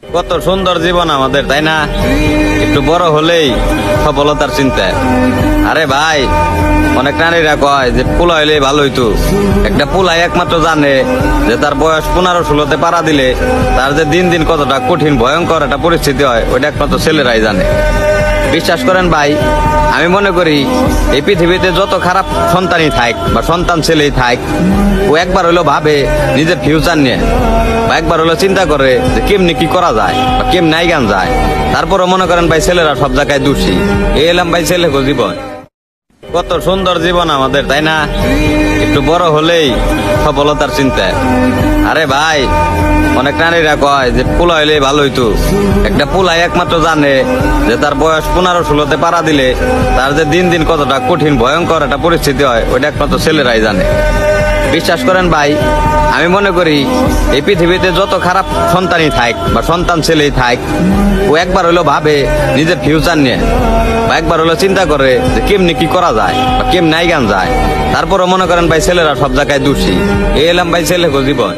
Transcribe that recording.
কত সুন্দর জীবন আমাদের, তাই না? একটু বড় হলেই সফলতার চিন্তা। আরে ভাই, অনেক নারীরা কয় যে পোলা হইলে ভালো হইতো। একটা পোলাই একমাত্র জানে যে তার বয়স 15-16তে পাড়া দিলে তার যে দিন দিন কতটা কঠিন ভয়ঙ্কর একটা পরিস্থিতি হয়, ওইটা একমাত্র ছেলেরাই জানে। বিশ্বাস করেন ভাই, আমি মনে করি এই পৃথিবীতে যত খারাপ সন্তানই থাক বা সন্তান ছেলেই থাক, ও একবার হলো ভাবে নিজের ফিউচার নিয়ে, বা একবার হলো চিন্তা করে যে কেমনি কি করা যায় বা কেমনি আইগান যায়। তারপরও মনে করেন ভাই ছেলেরা সব জায়গায় দোষী। এই এলাম ভাই ছেলে জীবন। কত সুন্দর জীবন আমাদের, তাই না? একটু বড় হলেই সফলতার চিন্তা। আরে ভাই, অনেক নারীরা কয় যে পোলা হইলে ভালো হইতো। একটা পোলাই একমাত্র জানে যে তার বয়স 15-16তে পাড়া দিলে তার যে দিন দিন কতটা কঠিন ভয়ঙ্কর একটা পরিস্থিতি হয়, ওইটা একমাত্র ছেলেরাই জানে। বিশ্বাস করেন ভাই, আমি মনে করি এই পৃথিবীতে যত খারাপ সন্তানই থাক বা সন্তান ছেলেই থাক, ও একবার হলো ভাবে নিজের ফিউচার নিয়ে, বা একবার হলো চিন্তা করে যে কেমনি কি করা যায় বা কেমনি আইগান যায়। তারপরও মনে করেন ভাই ছেলেরা সব জায়গায় দোষী। এই এলাম ভাই ছেলে জীবন।